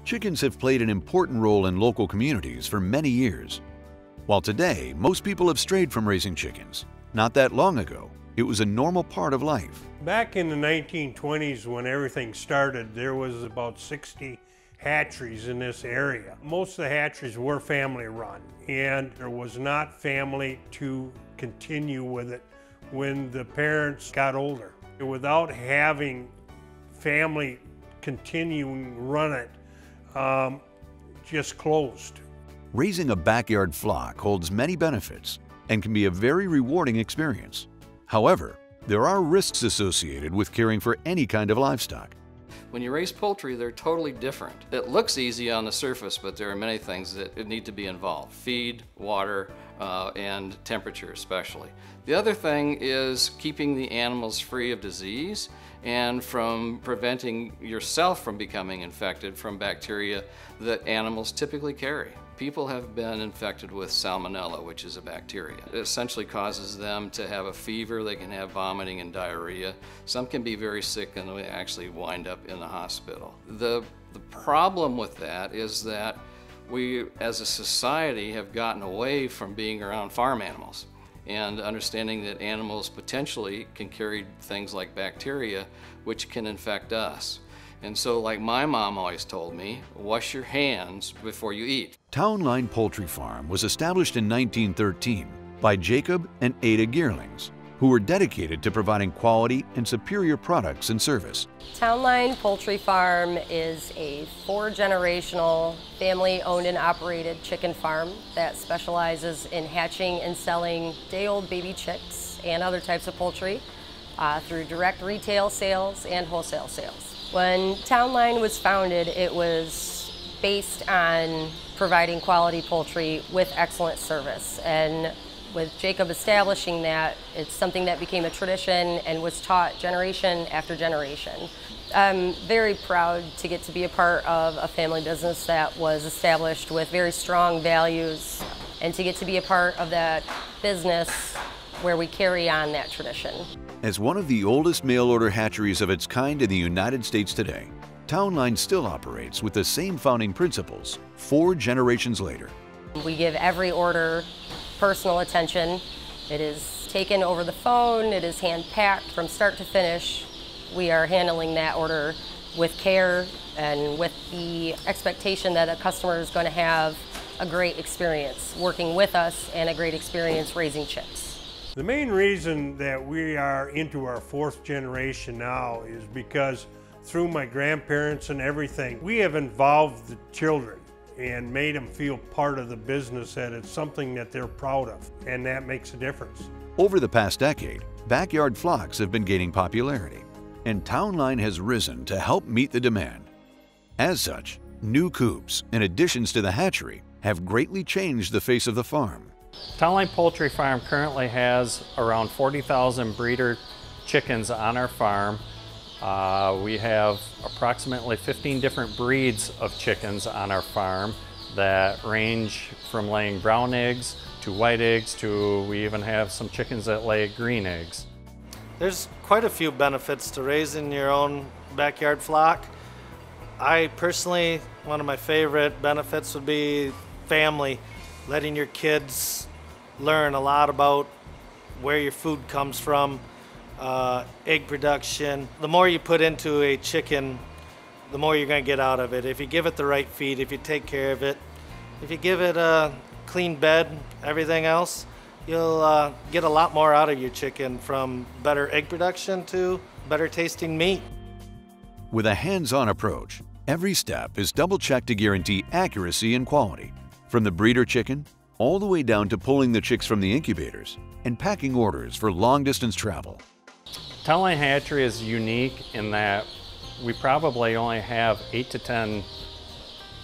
Chickens have played an important role in local communities for many years. While today, most people have strayed from raising chickens, not that long ago, it was a normal part of life. Back in the 1920s when everything started, there was about 60 hatcheries in this area. Most of the hatcheries were family run, and there was not family to continue with it when the parents got older. Without having family continuing run it, just closed. Raising a backyard flock holds many benefits and can be a very rewarding experience. However, there are risks associated with caring for any kind of livestock. When you raise poultry, they're totally different. It looks easy on the surface, but there are many things that need to be involved. Feed, water, and temperature especially. The other thing is keeping the animals free of disease and from preventing yourself from becoming infected from bacteria that animals typically carry. People have been infected with salmonella, which is a bacteria. It essentially causes them to have a fever, they can have vomiting and diarrhea. Some can be very sick and they actually wind up in the hospital. The problem with that is that we, as a society, have gotten away from being around farm animals and understanding that animals potentially can carry things like bacteria, which can infect us. And so, like my mom always told me, wash your hands before you eat. Townline Poultry Farm was established in 1913 by Jacob and Ada Geerlings, who were dedicated to providing quality and superior products and service. Townline Poultry Farm is a 4-generational, family-owned and operated chicken farm that specializes in hatching and selling day-old baby chicks and other types of poultry through direct retail sales and wholesale sales. When Townline was founded, it was based on providing quality poultry with excellent service. And with Jacob establishing that, it's something that became a tradition and was taught generation after generation. I'm very proud to get to be a part of a family business that was established with very strong values and to get to be a part of that business where we carry on that tradition. As one of the oldest mail-order hatcheries of its kind in the United States today, Townline still operates with the same founding principles 4 generations later. We give every order personal attention. It is taken over the phone, it is hand-packed from start to finish. We are handling that order with care and with the expectation that a customer is going to have a great experience working with us and a great experience raising chicks. The main reason that we are into our 4th generation now is because through my grandparents and everything, we have involved the children and made them feel part of the business, that it's something that they're proud of, and that makes a difference. Over the past decade, backyard flocks have been gaining popularity, and Townline has risen to help meet the demand. As such, new coops and additions to the hatchery have greatly changed the face of the farm. Townline Poultry Farm currently has around 40,000 breeder chickens on our farm. We have approximately 15 different breeds of chickens on our farm that range from laying brown eggs to white eggs to we even have some chickens that lay green eggs. There's quite a few benefits to raising your own backyard flock. I personally, one of my favorite benefits would be family, letting your kids learn a lot about where your food comes from, egg production. The more you put into a chicken, the more you're going to get out of it. If you give it the right feed, if you take care of it, if you give it a clean bed, everything else, you'll get a lot more out of your chicken, from better egg production to better tasting meat. With a hands-on approach, every step is double-checked to guarantee accuracy and quality, from the breeder chicken all the way down to pulling the chicks from the incubators and packing orders for long-distance travel. Townline Hatchery is unique in that we probably only have 8 to 10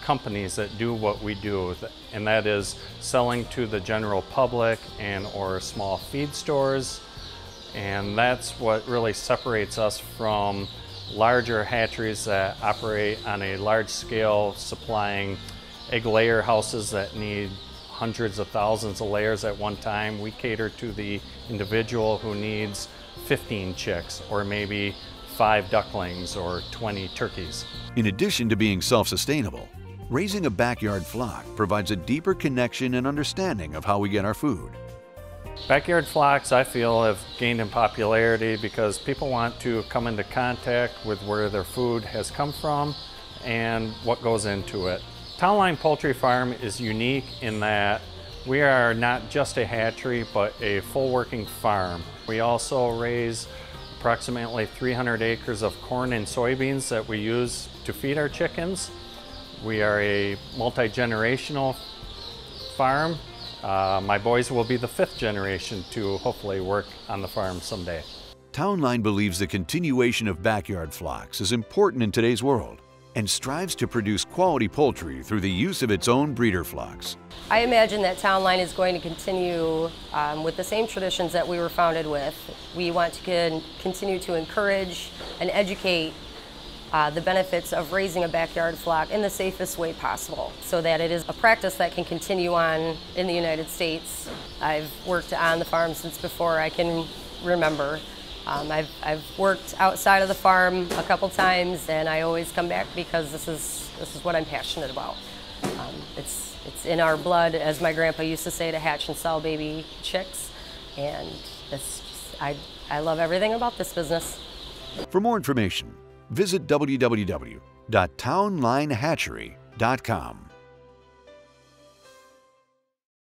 companies that do what we do, and that is selling to the general public and or small feed stores, and that's what really separates us from larger hatcheries that operate on a large scale, supplying egg layer houses that need hundreds of thousands of layers at one time. We cater to the individual who needs 15 chicks or maybe 5 ducklings or 20 turkeys. In addition to being self-sustainable, raising a backyard flock provides a deeper connection and understanding of how we get our food. Backyard flocks, I feel, have gained in popularity because people want to come into contact with where their food has come from and what goes into it. Townline Poultry Farm is unique in that we are not just a hatchery, but a full working farm. We also raise approximately 300 acres of corn and soybeans that we use to feed our chickens. We are a multi-generational farm. My boys will be the 5th generation to hopefully work on the farm someday. Townline believes the continuation of backyard flocks is important in today's world and strives to produce quality poultry through the use of its own breeder flocks. I imagine that Townline is going to continue with the same traditions that we were founded with. We want to continue to encourage and educate the benefits of raising a backyard flock in the safest way possible so that it is a practice that can continue on in the United States. I've worked on the farm since before I can remember. I've worked outside of the farm a couple times, and I always come back because this is what I'm passionate about. It's in our blood, as my grandpa used to say, to hatch and sell baby chicks, and I love everything about this business. For more information, visit www.townlinehatchery.com.